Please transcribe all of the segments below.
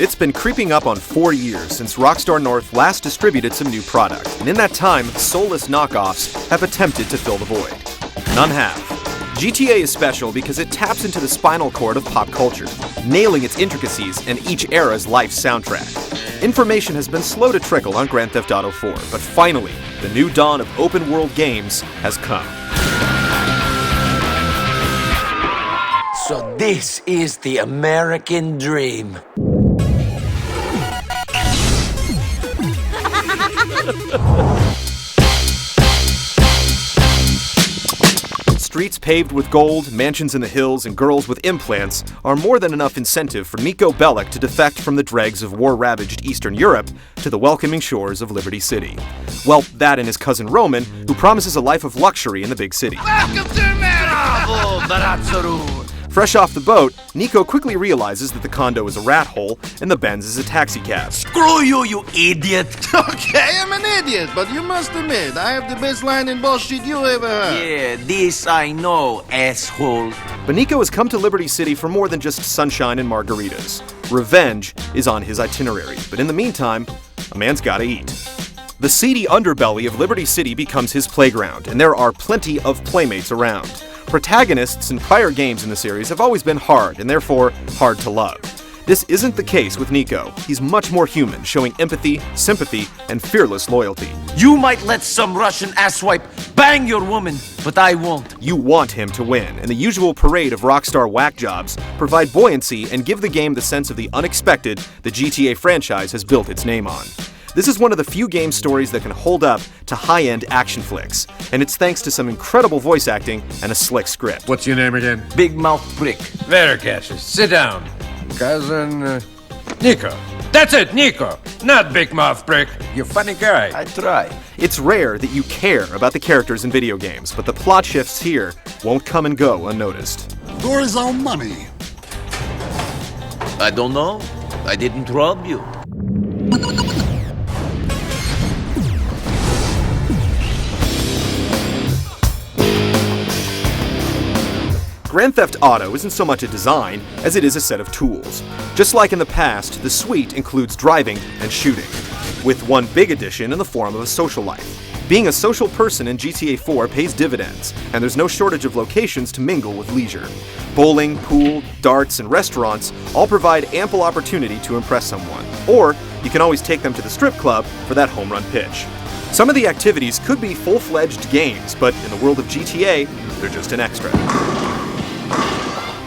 It's been creeping up on 4 years since Rockstar North last distributed some new product, and in that time, soulless knockoffs have attempted to fill the void. None have. GTA is special because it taps into the spinal cord of pop culture, nailing its intricacies and each era's life soundtrack. Information has been slow to trickle on Grand Theft Auto 4, but finally, the new dawn of open-world games has come. So this is the American dream. Streets paved with gold, mansions in the hills, and girls with implants are more than enough incentive for Niko Bellic to defect from the dregs of war-ravaged Eastern Europe to the welcoming shores of Liberty City. Well, that and his cousin Roman, who promises a life of luxury in the big city. Welcome to America! Bravo, Barazzaru! Fresh off the boat, Niko quickly realizes that the condo is a rat hole and the Benz is a taxicab. Screw you, you idiot! Okay, I'm an idiot, but you must admit, I have the best line in bullshit you ever heard. Yeah, this I know, asshole. But Niko has come to Liberty City for more than just sunshine and margaritas. Revenge is on his itinerary, but in the meantime, a man's gotta eat. The seedy underbelly of Liberty City becomes his playground, and there are plenty of playmates around. Protagonists in prior games in the series have always been hard, and therefore hard to love. This isn't the case with Niko. He's much more human, showing empathy, sympathy, and fearless loyalty. You might let some Russian asswipe bang your woman, but I won't. You want him to win, and the usual parade of Rockstar whack jobs provide buoyancy and give the game the sense of the unexpected the GTA franchise has built its name on. This is one of the few game stories that can hold up to high-end action flicks, and it's thanks to some incredible voice acting and a slick script. What's your name again? Big Mouth Brick. There, Cassius. Sit down. Cousin, Niko. That's it, Niko. Not Big Mouth Brick. You're a funny guy. I try. It's rare that you care about the characters in video games, but the plot shifts here won't come and go unnoticed. Where is our money? I don't know. I didn't rob you. Grand Theft Auto isn't so much a design as it is a set of tools. Just like in the past, the suite includes driving and shooting, with one big addition in the form of a social life. Being a social person in GTA 4 pays dividends, and there's no shortage of locations to mingle with leisure. Bowling, pool, darts, and restaurants all provide ample opportunity to impress someone, or you can always take them to the strip club for that home run pitch. Some of the activities could be full-fledged games, but in the world of GTA, they're just an extra.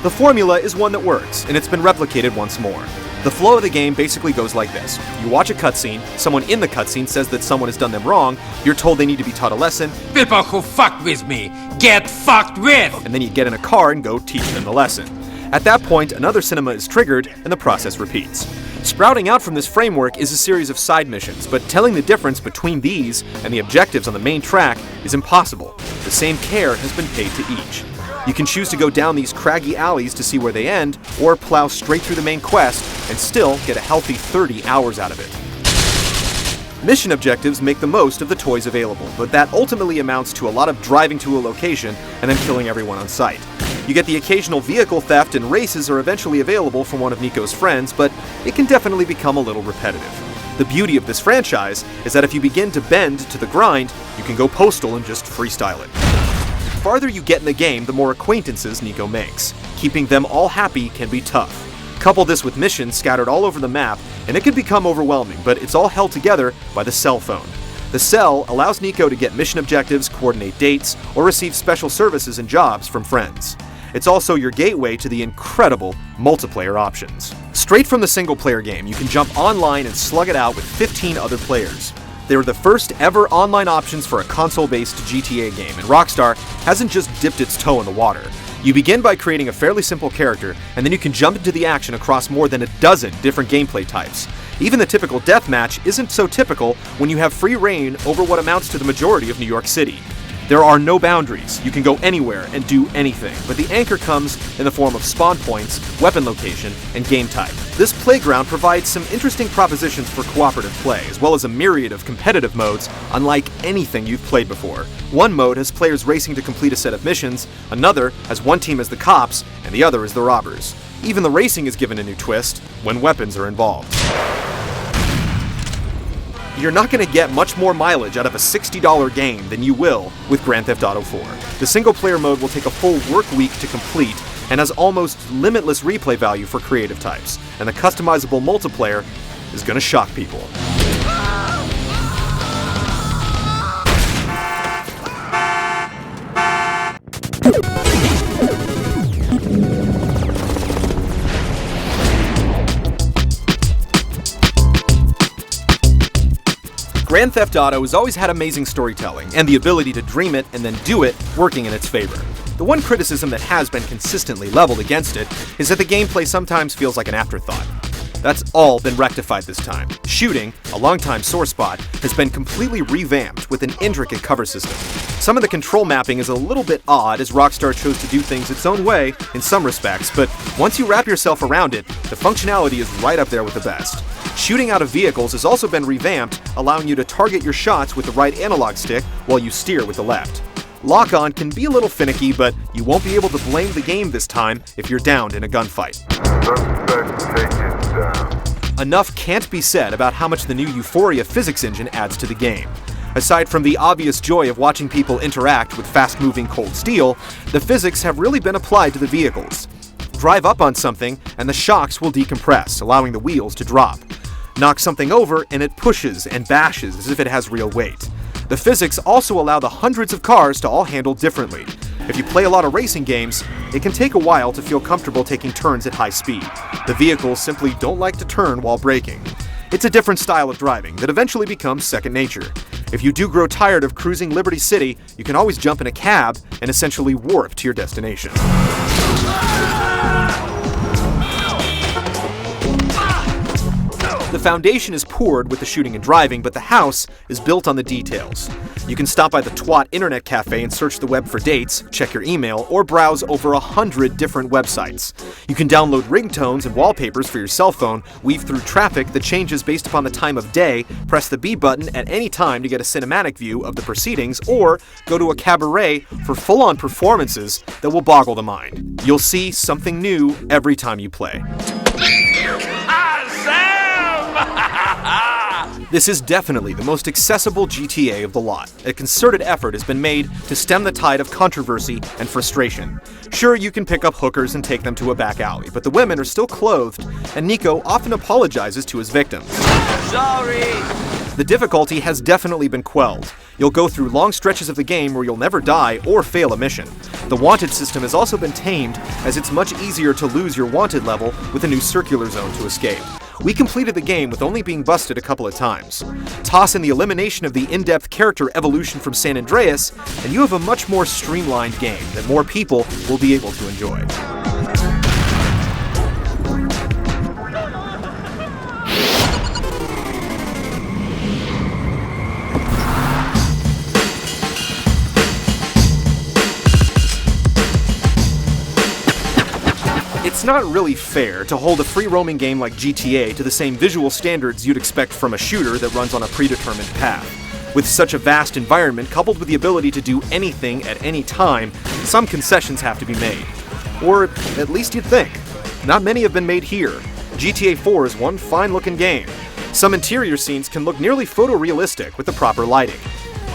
The formula is one that works, and it's been replicated once more. The flow of the game basically goes like this. You watch a cutscene, someone in the cutscene says that someone has done them wrong, you're told they need to be taught a lesson. People who fuck with me get fucked with! And then you get in a car and go teach them the lesson. At that point, another cinema is triggered, and the process repeats. Sprouting out from this framework is a series of side missions, but telling the difference between these and the objectives on the main track is impossible. The same care has been paid to each. You can choose to go down these craggy alleys to see where they end, or plow straight through the main quest and still get a healthy 30 hours out of it. Mission objectives make the most of the toys available, but that ultimately amounts to a lot of driving to a location and then killing everyone on sight. You get the occasional vehicle theft, and races are eventually available from one of Niko's friends, but it can definitely become a little repetitive. The beauty of this franchise is that if you begin to bend to the grind, you can go postal and just freestyle it. The farther you get in the game, the more acquaintances Niko makes. Keeping them all happy can be tough. Couple this with missions scattered all over the map, and it can become overwhelming, but it's all held together by the cell phone. The cell allows Niko to get mission objectives, coordinate dates, or receive special services and jobs from friends. It's also your gateway to the incredible multiplayer options. Straight from the single-player game, you can jump online and slug it out with 15 other players. They were the first ever online options for a console-based GTA game, and Rockstar hasn't just dipped its toe in the water. You begin by creating a fairly simple character, and then you can jump into the action across more than a dozen different gameplay types. Even the typical deathmatch isn't so typical when you have free reign over what amounts to the majority of New York City. There are no boundaries. You can go anywhere and do anything, but the anchor comes in the form of spawn points, weapon location, and game type. This playground provides some interesting propositions for cooperative play, as well as a myriad of competitive modes unlike anything you've played before. One mode has players racing to complete a set of missions, another has one team as the cops, and the other as the robbers. Even the racing is given a new twist when weapons are involved. You're not going to get much more mileage out of a $60 game than you will with Grand Theft Auto 4. The single-player mode will take a full work week to complete and has almost limitless replay value for creative types, and the customizable multiplayer is going to shock people. Grand Theft Auto has always had amazing storytelling, and the ability to dream it and then do it working in its favor. The one criticism that has been consistently leveled against it is that the gameplay sometimes feels like an afterthought. That's all been rectified this time. Shooting, a longtime sore spot, has been completely revamped with an intricate cover system. Some of the control mapping is a little bit odd as Rockstar chose to do things its own way in some respects, but once you wrap yourself around it, the functionality is right up there with the best. Shooting out of vehicles has also been revamped, allowing you to target your shots with the right analog stick while you steer with the left. Lock-on can be a little finicky, but you won't be able to blame the game this time if you're downed in a gunfight. Enough can't be said about how much the new Euphoria physics engine adds to the game. Aside from the obvious joy of watching people interact with fast-moving cold steel, the physics have really been applied to the vehicles. Drive up on something, and the shocks will decompress, allowing the wheels to drop. Knock something over, and it pushes and bashes as if it has real weight. The physics also allow the hundreds of cars to all handle differently. If you play a lot of racing games, it can take a while to feel comfortable taking turns at high speed. The vehicles simply don't like to turn while braking. It's a different style of driving that eventually becomes second nature. If you do grow tired of cruising Liberty City, you can always jump in a cab and essentially warp to your destination. The foundation is poured with the shooting and driving, but the house is built on the details. You can stop by the Twat Internet Cafe and search the web for dates, check your email, or browse over 100 different websites. You can download ringtones and wallpapers for your cell phone, weave through traffic that changes based upon the time of day, press the B button at any time to get a cinematic view of the proceedings, or go to a cabaret for full-on performances that will boggle the mind. You'll see something new every time you play. This is definitely the most accessible GTA of the lot. A concerted effort has been made to stem the tide of controversy and frustration. Sure, you can pick up hookers and take them to a back alley, but the women are still clothed, and Nico often apologizes to his victims. Sorry! The difficulty has definitely been quelled. You'll go through long stretches of the game where you'll never die or fail a mission. The wanted system has also been tamed, as it's much easier to lose your wanted level with a new circular zone to escape. We completed the game with only being busted a couple of times. Toss in the elimination of the in-depth character evolution from San Andreas, and you have a much more streamlined game that more people will be able to enjoy. It's not really fair to hold a free-roaming game like GTA to the same visual standards you'd expect from a shooter that runs on a predetermined path. With such a vast environment, coupled with the ability to do anything at any time, some concessions have to be made. Or at least you'd think. Not many have been made here. GTA 4 is one fine-looking game. Some interior scenes can look nearly photorealistic with the proper lighting.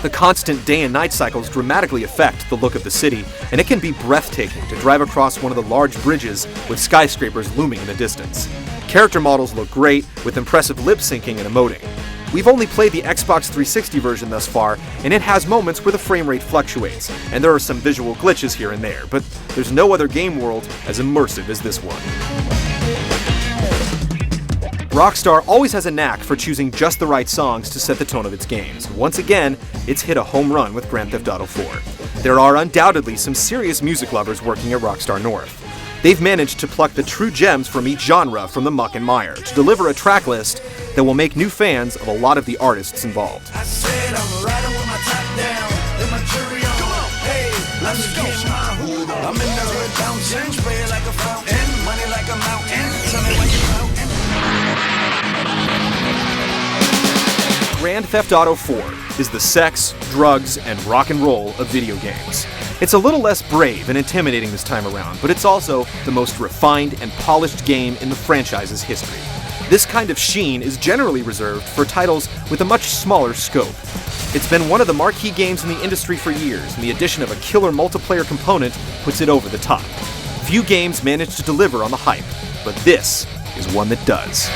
The constant day and night cycles dramatically affect the look of the city, and it can be breathtaking to drive across one of the large bridges with skyscrapers looming in the distance. Character models look great, with impressive lip syncing and emoting. We've only played the Xbox 360 version thus far, and it has moments where the frame rate fluctuates, and there are some visual glitches here and there, but there's no other game world as immersive as this one. Rockstar always has a knack for choosing just the right songs to set the tone of its games. Once again, it's hit a home run with Grand Theft Auto 4. There are undoubtedly some serious music lovers working at Rockstar North. They've managed to pluck the true gems from each genre from the muck and mire to deliver a track list that will make new fans of a lot of the artists involved. I said I'm riding with my top down, then my jury on. Hey, let's go. I'm in the hood bouncing, spray like a fountain, money like a mountain. Tell me why you pouting. Grand Theft Auto 4 is the sex, drugs, and rock and roll of video games. It's a little less brave and intimidating this time around, but it's also the most refined and polished game in the franchise's history. This kind of sheen is generally reserved for titles with a much smaller scope. It's been one of the marquee games in the industry for years, and the addition of a killer multiplayer component puts it over the top. Few games manage to deliver on the hype, but this is one that does.